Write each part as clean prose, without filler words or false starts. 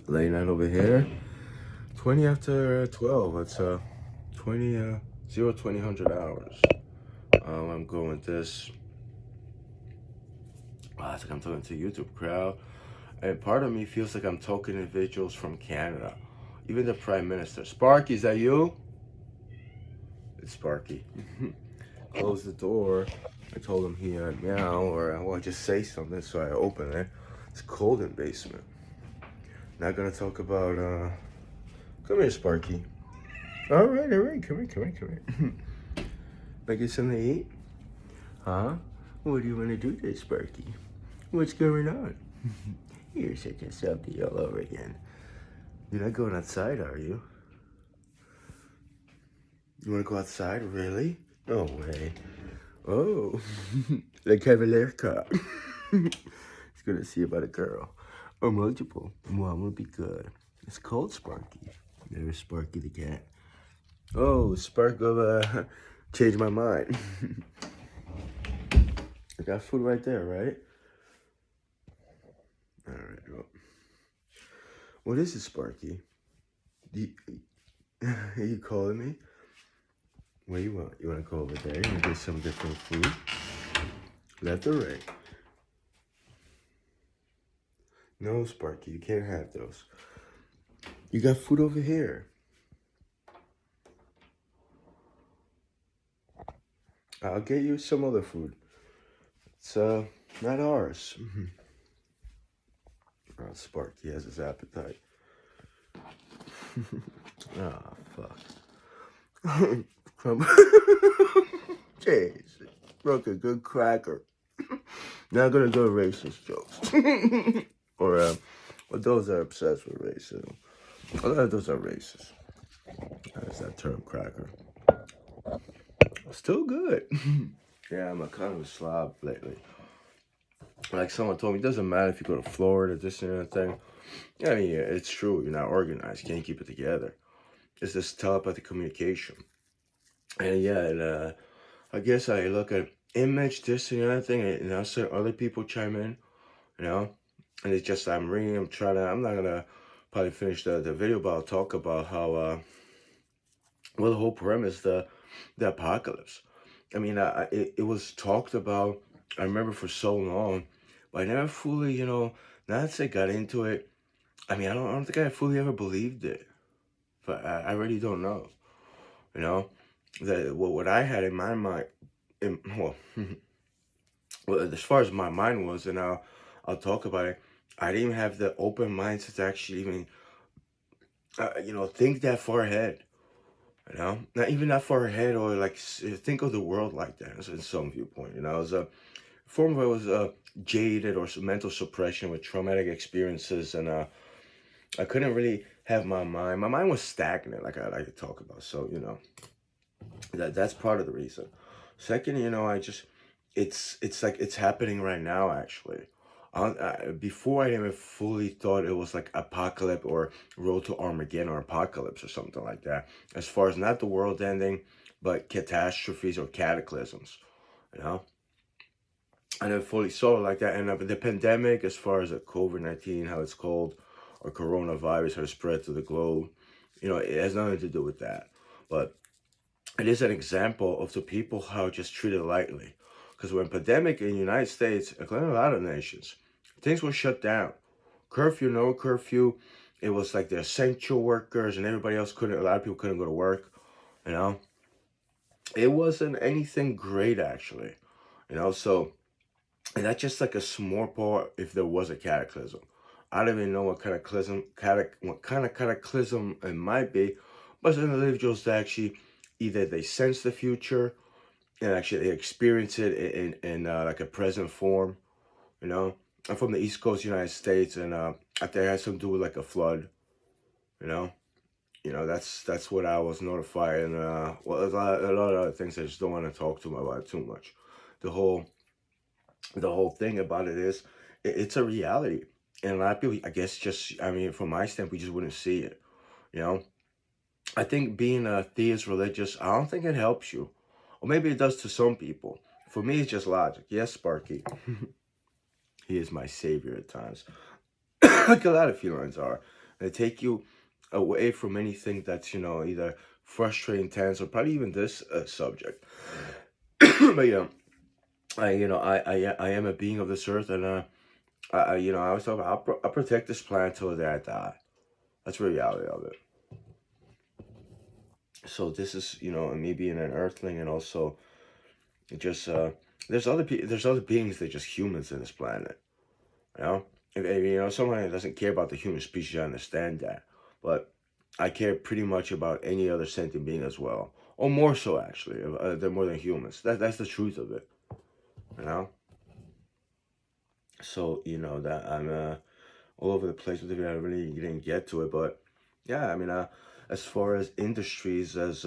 Late night over here. 20 after 12. It's 20 0 20 100 hours. I'm going with this. It's like I'm talking to a YouTube crowd. And part of me feels like I'm talking to individuals from Canada. Even the Prime Minister. Sparky, is that you? It's Sparky. Close the door. I told him he meow or well just say something, so I open it. It's cold in basement. Not gonna talk about come here, Sparky. Alright, come here. Like it's something to eat? Huh? What do you wanna do there, Sparky? What's going on? You're such a softy all over again. You're not going outside, are you? You wanna go outside? Really? No way. Oh, the Cavalier Cup. He's gonna see about a girl. Or multiple. One would be good. It's called Sparky. There's Sparky the cat. Oh, Sparkle changed my mind. I got food right there, right? Alright, well. What is it, Sparky? Are you calling me? What do you want? You want to go over there? You want to get some different food? Left or right? No, Sparky, you can't have those. You got food over here. I'll get you some other food. It's not ours. Oh, Sparky has his appetite. Ah, fuck. Jeez, broke a good cracker. Not gonna go racist jokes. Or well, those are obsessed with racism. A lot of those are racist. That's that term, cracker. Still good. Yeah, I'm a kind of a slob lately. Like someone told me, it doesn't matter if you go to Florida, this and that thing. I mean, yeah, it's true. You're not organized. You can't keep it together. It's this telepathic communication. And yeah, and I guess I look at image, this and the other thing, and I see other people chime in, you know? And it's just, I'm reading, I'm not gonna probably finish the video, but I'll talk about how, well, the whole premise, the apocalypse. I mean, it was talked about, I remember for so long, but I never fully, not to say got into it. I mean, I don't think I fully ever believed it, but I really don't know, you know? That what I had in my mind, well, well, as far as my mind was, and I'll talk about it. I didn't even have the open mindset to actually even, think that far ahead. Not even that far ahead, or like think of the world like that. In some viewpoint, it was a form of it was jaded or some mental suppression with traumatic experiences, and I couldn't really have my mind. My mind was stagnant, like I like to talk about. So that's part of the reason. Second, it's like it's happening right now. Actually, before I even fully thought it was like apocalypse or road to Armageddon or apocalypse or something like that. As far as not the world ending, but catastrophes or cataclysms, you know. I never fully saw it like that. And the pandemic, as far as the COVID-19, how it's called, or coronavirus, how it spread to the globe, it has nothing to do with that. But it is an example of the people how just treated lightly. Because when pandemic in the United States, including a lot of nations, things were shut down. Curfew, no curfew. It was like the essential workers and everybody else couldn't, a lot of people couldn't go to work, you know. It wasn't anything great actually, so, and that's just like a small part if there was a cataclysm. I don't even know what what kind of cataclysm it might be, but some individuals that actually either they sense the future and actually they experience it in like a present form. I'm from the East Coast United States, and I think it has something to do with like a flood. You know, that's what I was notified, and well, a lot of other things I just don't want to talk to about too much. The whole the whole thing about it is it's a reality, and a lot of people, I guess, just I mean, from my standpoint, we just wouldn't see it. You know, I think being a theist religious, I don't think it helps you. Or maybe it does to some people. For me, it's just logic. Yes, Sparky. He is my savior at times. Like a lot of felines are. and take you away from anything that's, either frustrating, tense, or probably even this subject. But I am a being of this earth, and I always talk about I'll protect this planet till the day I die. That's the reality of it. So this is, me being an earthling, and also just there's other beings that just humans in this planet. You know, if someone that doesn't care about the human species, I understand that, but I care pretty much about any other sentient being as well, or more so actually. They're more than humans. That's the truth of it. You know, so that I'm all over the place with it. I really didn't get to it, but yeah, I mean, as far as industries, as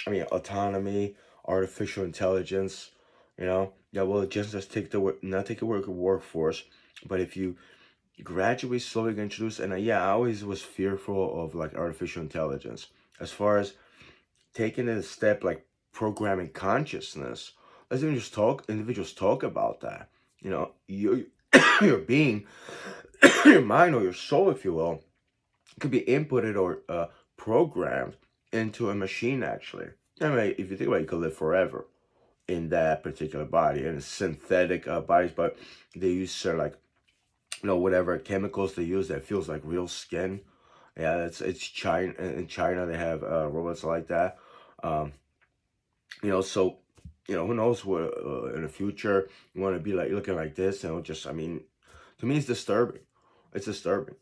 autonomy, artificial intelligence, yeah, well, it just take the work, not take the workforce, but if you gradually, slowly get introduced, and yeah, I always was fearful of like artificial intelligence, as far as taking it a step like programming consciousness. Let's even just talk, individuals talk about that. Your your being, your mind or your soul, if you will, could be inputted or programmed into a machine. Actually, I mean, if you think about it, you could live forever in that particular body, and synthetic bodies, but they use certain like whatever chemicals they use that feels like real skin. Yeah, it's China. In China, they have robots like that. Um, so who knows what in the future you want to be like looking like this, and just, I mean, to me, it's disturbing. It's disturbing,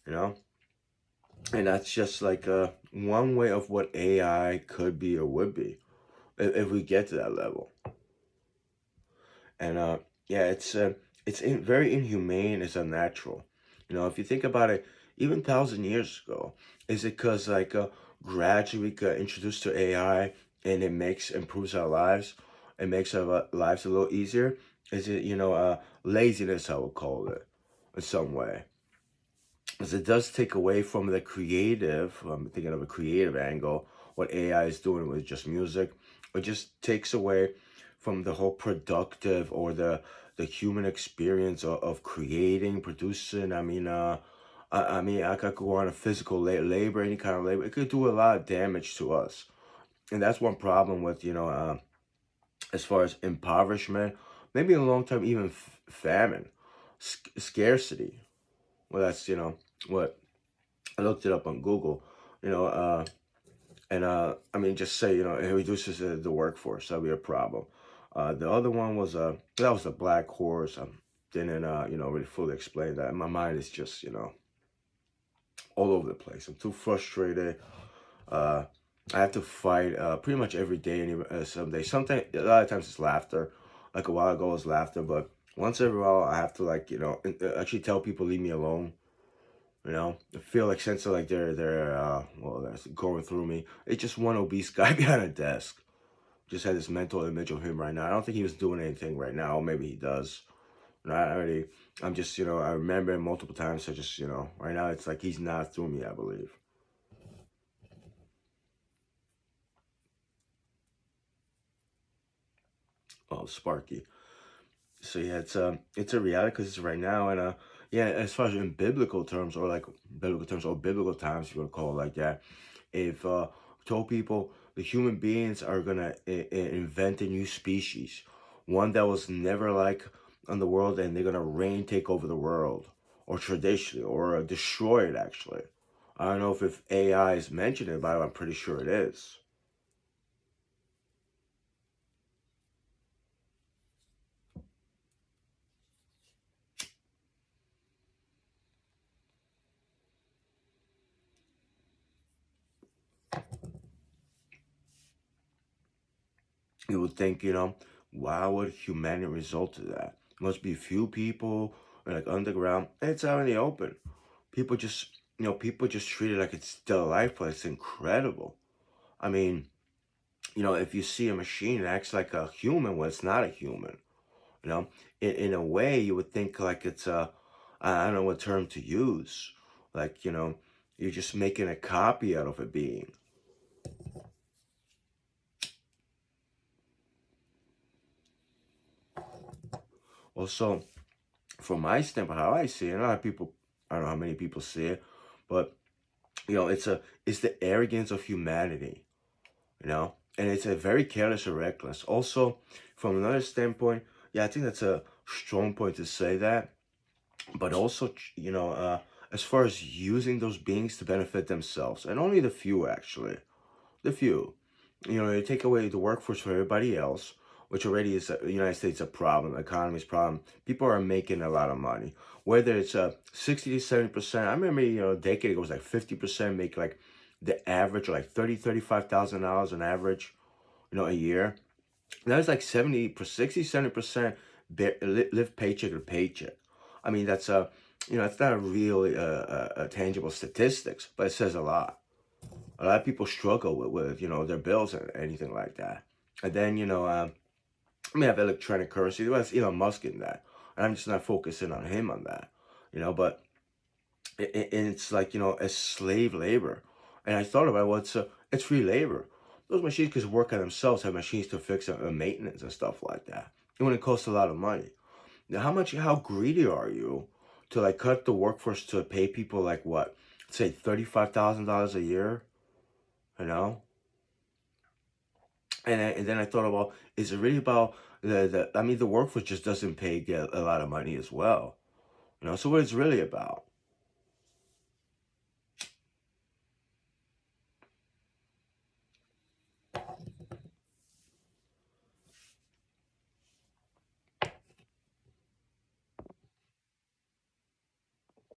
you know, and that's just like one way of what AI could be or would be if we get to that level. And yeah, very inhumane. It's unnatural. If you think about it, even 1,000 years ago, is it because like gradually we got introduced to AI and it improves our lives, it makes our lives a little easier? Is it laziness, I would call it, in some way? Because it does take away from the creative. I'm thinking of a creative angle. What AI is doing with just music, it just takes away from the whole productive or the human experience of creating, producing. I mean, I could go on a physical labor, any kind of labor. It could do a lot of damage to us, and that's one problem with as far as impoverishment, maybe in the long term, even famine, scarcity. Well, that's what I looked it up on Google, you know, and I mean, just say it reduces the workforce. That'd be a problem. The other one was that was a black horse. I didn't really fully explain that. My mind is just all over the place. I'm too frustrated. Uh, I have to fight pretty much every day. Some days, sometimes a lot of times it's laughter. Like a while ago, it was laughter, but once every while, I have to like actually tell people leave me alone. I feel like sense of like they're well, that's going through me. It's just one obese guy behind a desk. Just had this mental image of him right now. I don't think he was doing anything right now. Maybe he does. Not already. I'm just I remember him multiple times. So just right now it's like he's not through me, I believe. Oh, Sparky. So yeah, it's a reality because it's right now, and yeah, as far as in biblical terms, or like biblical terms, or biblical times, if you want to call it like that. If told people the human beings are gonna invent a new species, one that was never like on the world, and they're gonna take over the world, or traditionally, or destroy it. Actually, I don't know if AI is mentioned in but I'm pretty sure it is. You would think, why would humanity result to that? Must be a few people like underground. It's out in the open. People just treat it like it's still alive, but it's incredible. I mean, if you see a machine that acts like a human, well, it's not a human. You know, in a way, you would think like it's I don't know what term to use. Like, you're just making a copy out of a being. Well, so from my standpoint, how I see it, a lot of people, I don't know how many people see it, But it's the arrogance of humanity, and it's a very careless or reckless. Also, from another standpoint, yeah, I think that's a strong point to say that. But also, as far as using those beings to benefit themselves, and only the few actually, the few. You take away the workforce for everybody else, which already is the United States a problem, economy's problem. People are making a lot of money, whether it's 60 to 70%. I remember a decade ago it was like 50% make like the average, or like 35,000 dollars on average, a year. Now it's like 70% live paycheck to paycheck. I mean, it's not a real tangible statistics, but it says a lot. A lot of people struggle with their bills and anything like that. And then we have electronic currency. Well, it's Elon Musk in that, and I'm just not focusing on him on that. But it's like as slave labor. And I thought about, well, it's free labor. Those machines could work on themselves, have machines to fix maintenance and stuff like that. And when it costs a lot of money. Now, how greedy are you to like cut the workforce to pay people like what, say $35,000 a year? You know, and then I thought about, is it really about the I mean, the workforce just doesn't get a lot of money as well. So what it's really about?